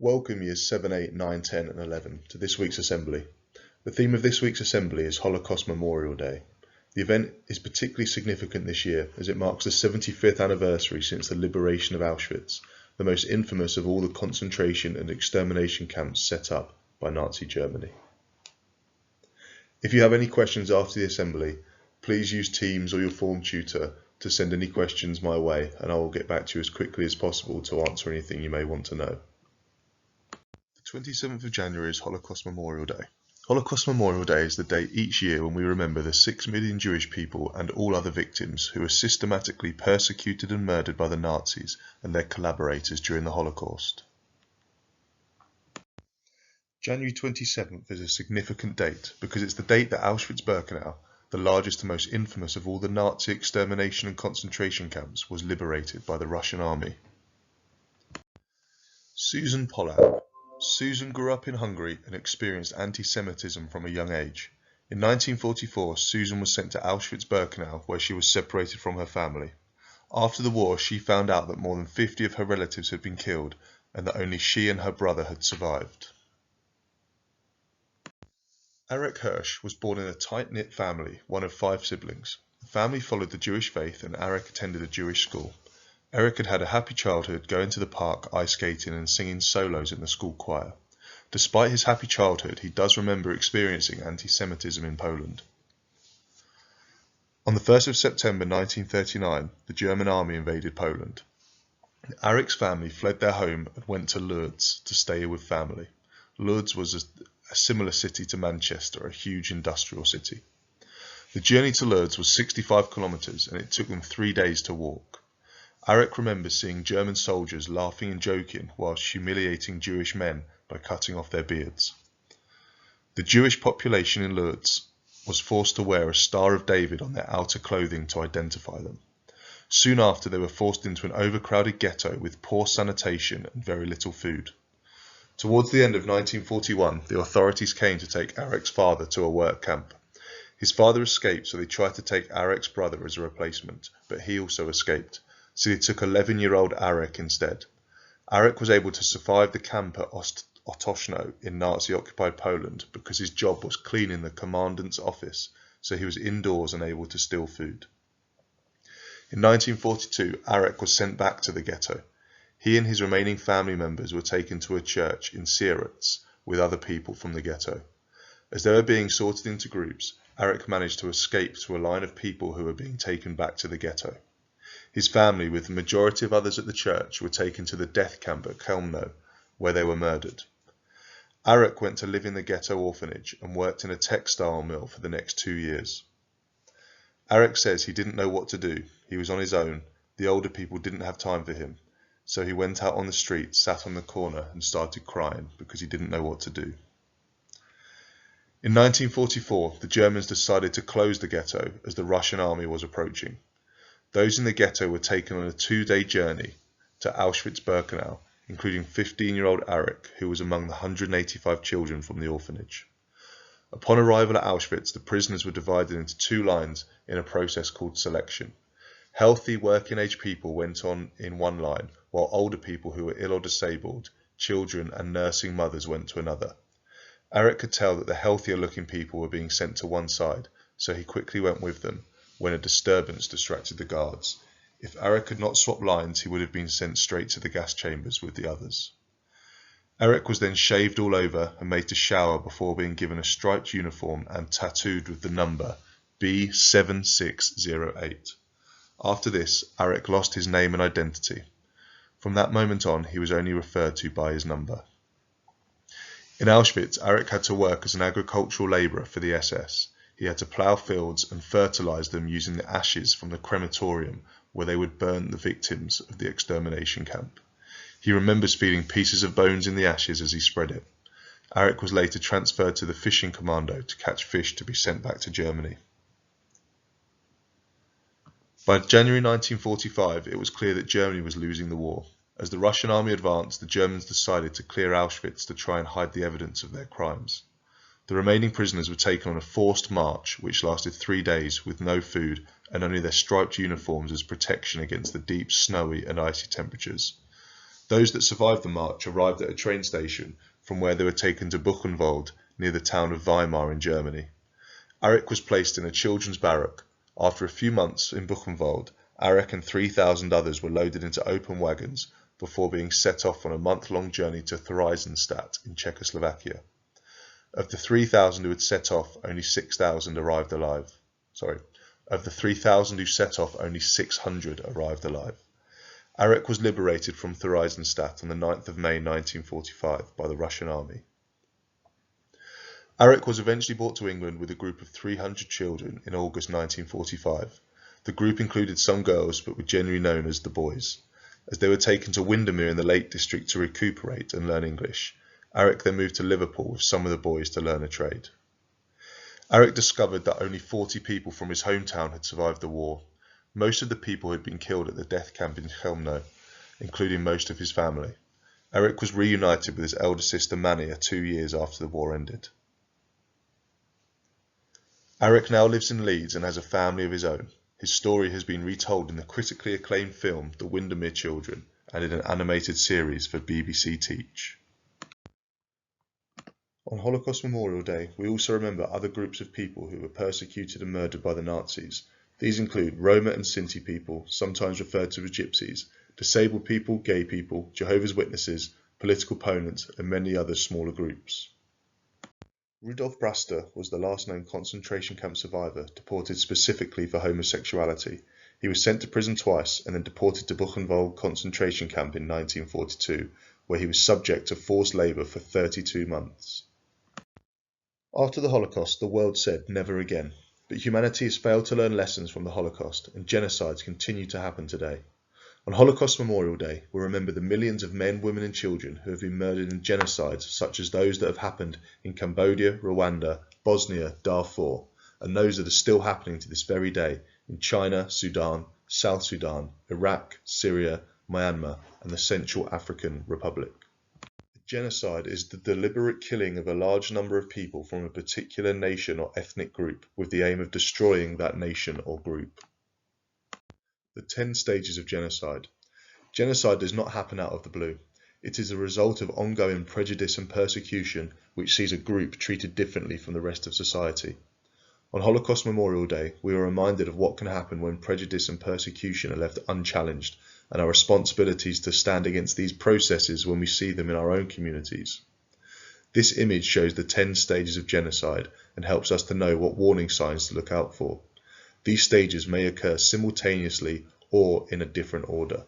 Welcome years 7, 8, 9, 10 and 11 to this week's assembly. The theme of this week's assembly is Holocaust Memorial Day. The event is particularly significant this year as it marks the 75th anniversary since the liberation of Auschwitz, the most infamous of all the concentration and extermination camps set up by Nazi Germany. If you have any questions after the assembly, please use Teams or your form tutor to send any questions my way, and I will get back to you as quickly as possible to answer anything you may want to know. The 27th of January is Holocaust Memorial Day. Holocaust Memorial Day is the day each year when we remember the 6 million Jewish people and all other victims who were systematically persecuted and murdered by the Nazis and their collaborators during the Holocaust. January 27th is a significant date because it's the date that Auschwitz-Birkenau, the largest and most infamous of all the Nazi extermination and concentration camps, was liberated by the Russian army. Susan Pollack. Susan grew up in Hungary and experienced anti-Semitism from a young age. In 1944, Susan was sent to Auschwitz-Birkenau, where she was separated from her family. After the war, she found out that more than 50 of her relatives had been killed and that only she and her brother had survived. Erich Hirsch was born in a tight-knit family, one of 5 siblings. The family followed the Jewish faith and Erich attended a Jewish school. Erich had had a happy childhood, going to the park, ice skating and singing solos in the school choir. Despite his happy childhood, he does remember experiencing anti-Semitism in Poland. On the 1st of September 1939, the German army invaded Poland. Erich's family fled their home and went to Lourdes to stay with family. Lourdes was a similar city to Manchester, a huge industrial city. The journey to Lourdes was 65 kilometers and it took them 3 days to walk. Erich remembers seeing German soldiers laughing and joking whilst humiliating Jewish men by cutting off their beards. The Jewish population in Lourdes was forced to wear a Star of David on their outer clothing to identify them. Soon after, they were forced into an overcrowded ghetto with poor sanitation and very little food. Towards the end of 1941, the authorities came to take Erich's father to a work camp. His father escaped, so they tried to take Erich's brother as a replacement, but he also escaped. So they took 11-year-old Erich instead. Erich was able to survive the camp at Otoszno in Nazi-occupied Poland because his job was cleaning the commandant's office, so he was indoors and able to steal food. In 1942, Erich was sent back to the ghetto. He and his remaining family members were taken to a church in Sieradz with other people from the ghetto. As they were being sorted into groups, Erich managed to escape to a line of people who were being taken back to the ghetto. His family, with the majority of others at the church, were taken to the death camp at Chełmno, where they were murdered. Erich went to live in the ghetto orphanage and worked in a textile mill for the next 2 years. Erich says he didn't know what to do. He was on his own. The older people didn't have time for him. So he went out on the street, sat on the corner and started crying because he didn't know what to do. In 1944, the Germans decided to close the ghetto as the Russian army was approaching. Those in the ghetto were taken on a 2-day journey to Auschwitz-Birkenau, including 15-year-old Erich, who was among the 185 children from the orphanage. Upon arrival at Auschwitz, the prisoners were divided into 2 lines in a process called selection. Healthy, working-age people went on in one line, while older people who were ill or disabled, children and nursing mothers went to another. Erich could tell that the healthier-looking people were being sent to one side, so he quickly went with them when a disturbance distracted the guards. If Erich could not swap lines, he would have been sent straight to the gas chambers with the others. Erich was then shaved all over and made to shower before being given a striped uniform and tattooed with the number B7608. After this, Erich lost his name and identity. From that moment on, he was only referred to by his number. In Auschwitz, Erich had to work as an agricultural labourer for the SS. He had to plough fields and fertilise them using the ashes from the crematorium where they would burn the victims of the extermination camp. He remembers feeling pieces of bones in the ashes as he spread it. Erich was later transferred to the fishing commando to catch fish to be sent back to Germany. By January 1945, it was clear that Germany was losing the war. As the Russian army advanced, the Germans decided to clear Auschwitz to try and hide the evidence of their crimes. The remaining prisoners were taken on a forced march which lasted 3 days with no food and only their striped uniforms as protection against the deep, snowy and icy temperatures. Those that survived the march arrived at a train station from where they were taken to Buchenwald near the town of Weimar in Germany. Arik was placed in a children's barrack. After a few months in Buchenwald, Arik and 3,000 others were loaded into open wagons before being set off on a month-long journey to Theresienstadt in Czechoslovakia. Of the 3,000 who had set off, only 6,000 arrived alive. Of the 3,000 who set off, only 600 arrived alive. Arik was liberated from Theresienstadt on the 9th of May 1945 by the Russian army. Arik was eventually brought to England with a group of 300 children in August 1945. The group included some girls but were generally known as the boys. As they were taken to Windermere in the Lake District to recuperate and learn English, Arik then moved to Liverpool with some of the boys to learn a trade. Arik discovered that only 40 people from his hometown had survived the war. Most of the people had been killed at the death camp in Chelmno, including most of his family. Arik was reunited with his elder sister Mania 2 years after the war ended. Arik now lives in Leeds and has a family of his own. His story has been retold in the critically acclaimed film The Windermere Children and in an animated series for BBC Teach. On Holocaust Memorial Day, we also remember other groups of people who were persecuted and murdered by the Nazis. These include Roma and Sinti people, sometimes referred to as gypsies, disabled people, gay people, Jehovah's Witnesses, political opponents, and many other smaller groups. Rudolf Brasta was the last known concentration camp survivor deported specifically for homosexuality. He was sent to prison twice and then deported to Buchenwald concentration camp in 1942, where he was subject to forced labour for 32 months. After the Holocaust, the world said never again, but humanity has failed to learn lessons from the Holocaust, and genocides continue to happen today. On Holocaust Memorial Day, we remember the millions of men, women and children who have been murdered in genocides such as those that have happened in Cambodia, Rwanda, Bosnia, Darfur, and those that are still happening to this very day in China, Sudan, South Sudan, Iraq, Syria, Myanmar, and the Central African Republic. Genocide is the deliberate killing of a large number of people from a particular nation or ethnic group with the aim of destroying that nation or group. The 10 stages of genocide. Genocide does not happen out of the blue. It is a result of ongoing prejudice and persecution which sees a group treated differently from the rest of society. On Holocaust Memorial Day, we are reminded of what can happen when prejudice and persecution are left unchallenged, and our responsibilities to stand against these processes when we see them in our own communities. This image shows the 10 stages of genocide and helps us to know what warning signs to look out for. These stages may occur simultaneously or in a different order.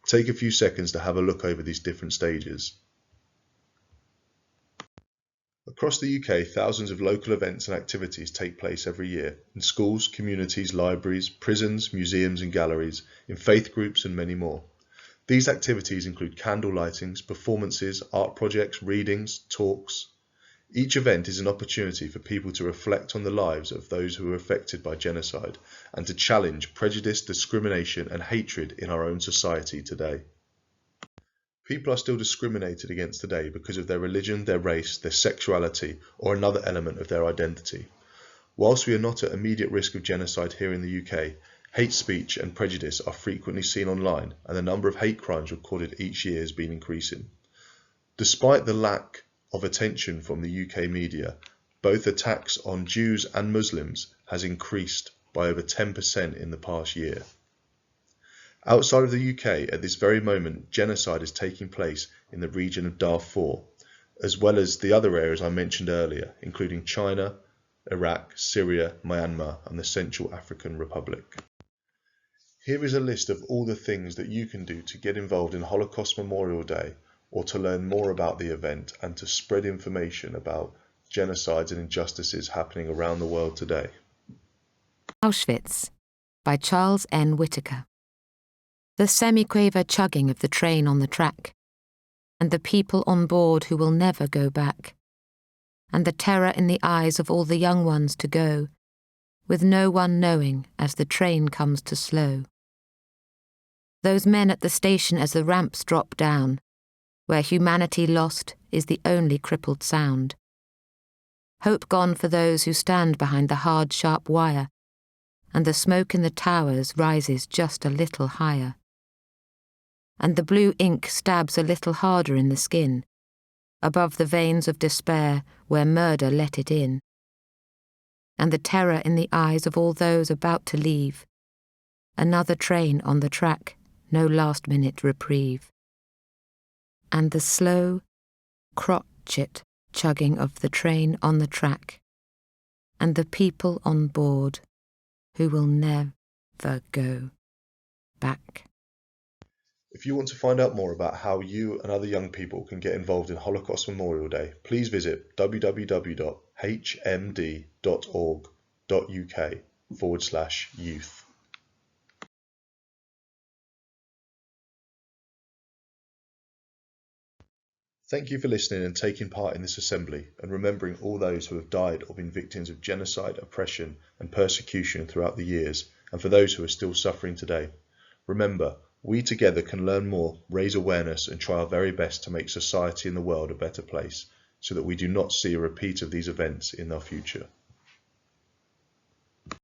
Take a few seconds to have a look over these different stages. Across the UK, thousands of local events and activities take place every year in schools, communities, libraries, prisons, museums and galleries, in faith groups and many more. These activities include candle lightings, performances, art projects, readings, talks. Each event is an opportunity for people to reflect on the lives of those who were affected by genocide and to challenge prejudice, discrimination and hatred in our own society today. People are still discriminated against today because of their religion, their race, their sexuality or another element of their identity. Whilst we are not at immediate risk of genocide here in the UK, hate speech and prejudice are frequently seen online and the number of hate crimes recorded each year has been increasing. Despite the lack of attention from the UK media, both attacks on Jews and Muslims has increased by over 10% in the past year. Outside of the UK, at this very moment, genocide is taking place in the region of Darfur, as well as the other areas I mentioned earlier, including China, Iraq, Syria, Myanmar, and the Central African Republic. Here is a list of all the things that you can do to get involved in Holocaust Memorial Day, or to learn more about the event and to spread information about genocides and injustices happening around the world today. Auschwitz by Charles N. Whitaker. The semi-quaver chugging of the train on the track, and the people on board who will never go back, and the terror in the eyes of all the young ones to go, with no one knowing as the train comes to slow. Those men at the station as the ramps drop down, where humanity lost is the only crippled sound. Hope gone for those who stand behind the hard, sharp wire, and the smoke in the towers rises just a little higher. and the blue ink stabs a little harder in the skin, above the veins of despair where murder let it in, and the terror in the eyes of all those about to leave. Another train on the track, no last-minute reprieve. And the slow, crotchet chugging of the train on the track, and the people on board who will never go back. If you want to find out more about how you and other young people can get involved in Holocaust Memorial Day, please visit www.hmd.org.uk/youth. Thank you for listening and taking part in this assembly and remembering all those who have died or been victims of genocide, oppression and persecution throughout the years, and for those who are still suffering today. Remember, we together can learn more, raise awareness and try our very best to make society and the world a better place so that we do not see a repeat of these events in our future.